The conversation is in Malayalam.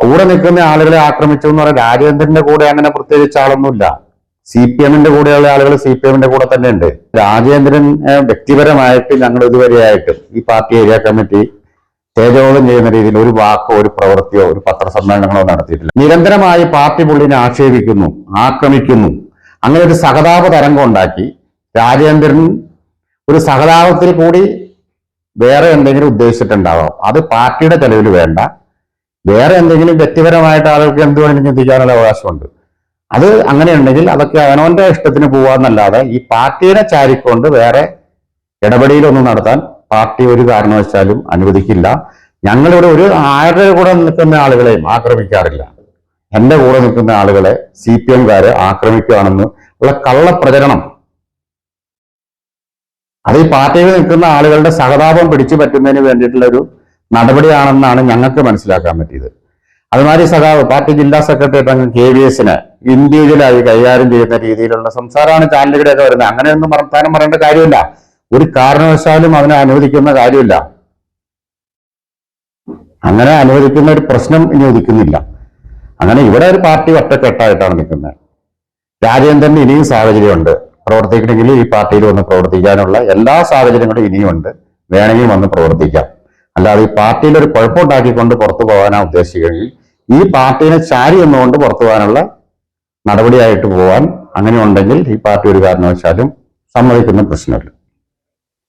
കൂടെ നിൽക്കുന്ന ആളുകളെ ആക്രമിച്ചു എന്ന് പറയാൻ രാജേന്ദ്രന്റെ കൂടെ അങ്ങനെ പ്രത്യേകിച്ച് ആളൊന്നുമില്ല. CPM-ന്റെ കൂടെയുള്ള ആളുകൾ CPM-ന്റെ കൂടെ തന്നെ ഉണ്ട്. രാജേന്ദ്രൻ വ്യക്തിപരമായിട്ട് ഞങ്ങൾ ഇതുവരെയായിട്ട് ഈ പാർട്ടി ഏരിയ കമ്മിറ്റി തേജോധം ചെയ്യുന്ന രീതിയിൽ ഒരു വാക്കോ ഒരു പ്രവൃത്തിയോ ഒരു പത്രസമ്മേളനങ്ങളോ നടത്തിയിട്ടില്ല. നിരന്തരമായി പാർട്ടി പുള്ളിനെ ആക്ഷേപിക്കുന്നു, ആക്രമിക്കുന്നു. അങ്ങനെ ഒരു സഹതാപ തരംഗം ഉണ്ടാക്കി രാജേന്ദ്രൻ ഒരു സഹതാപത്തിൽ കൂടി വേറെ എന്തെങ്കിലും ഉദ്ദേശിച്ചിട്ടുണ്ടാവാം. അത് പാർട്ടിയുടെ ചെലവിൽ വേണ്ട. വേറെ എന്തെങ്കിലും വ്യക്തിപരമായിട്ട് ആളുകൾക്ക് എന്ത് വേണമെങ്കിലും ചിന്തിക്കാനുള്ള അവകാശമുണ്ട്. അത് അങ്ങനെ ഉണ്ടെങ്കിൽ അതൊക്കെ അവനവന്റെ ഇഷ്ടത്തിന് പോവാന്നല്ലാതെ ഈ പാർട്ടിയെ ചാരിക്കൊണ്ട് വേറെ ഇടപെടലൊന്നും നടത്താൻ പാർട്ടി ഒരു കാരണവശാലും അനുവദിക്കില്ല. ഞങ്ങളിവിടെ ഒരു ആരുടെ കൂടെ നിൽക്കുന്ന ആളുകളെയും ആക്രമിക്കാറില്ല. എന്റെ കൂടെ നിൽക്കുന്ന ആളുകളെ CPM-കാര് ആക്രമിക്കുകയാണെന്ന് ഉള്ള കള്ളപ്രചരണം അത് ഈ പാർട്ടിയിൽ നിൽക്കുന്ന ആളുകളുടെ സഹതാപം പിടിച്ചു പറ്റുന്നതിന് വേണ്ടിയിട്ടുള്ള ഒരു നടപടിയാണെന്നാണ് ഞങ്ങൾക്ക് മനസ്സിലാക്കാൻ പറ്റിയത്. അതുമാതിരി പാർട്ടി ജില്ലാ സെക്രട്ടറി അങ്ങ് KVS-ന് ഇൻഡിവിജ്വലായി കൈകാര്യം ചെയ്യുന്ന രീതിയിലുള്ള സംസാരമാണ് ചാനലുകളുടെയൊക്കെ വരുന്നത്. അങ്ങനെയൊന്നും വർത്താനം പറയേണ്ട കാര്യമില്ല. ഒരു കാരണവശാലും അതിനെ അനുവദിക്കുന്ന കാര്യമില്ല. അങ്ങനെ അനുവദിക്കുന്ന ഒരു പ്രശ്നം ഇനി ഉദിക്കുന്നില്ല. അങ്ങനെ ഇവിടെ ഒരു പാർട്ടി ഒറ്റക്കെട്ടായിട്ടാണ് നിൽക്കുന്നത്. രാജേന്ദ്രന് ഇനിയും സാഹചര്യമുണ്ട്. പ്രവർത്തിക്കണമെങ്കിൽ ഈ പാർട്ടിയിൽ വന്ന് പ്രവർത്തിക്കാനുള്ള എല്ലാ സാഹചര്യങ്ങളും ഇനിയുമുണ്ട്. വേണമെങ്കിൽ വന്ന് പ്രവർത്തിക്കാം. അല്ലാതെ ഈ പാർട്ടിയിൽ ഒരു കുഴപ്പമുണ്ടാക്കിക്കൊണ്ട് പുറത്തു പോകാനാ ഉദ്ദേശിക്കുകയെങ്കിൽ ഈ പാർട്ടിനെ ചാരി എന്നുകൊണ്ട് പുറത്തു പോകാനുള്ള നടപടിയായിട്ട് പോകാൻ അങ്ങനെ ഉണ്ടെങ്കിൽ ഈ പാർട്ടി ഒരു കാരണവശാലും സമ്മതിക്കുന്ന പ്രശ്നമില്ല.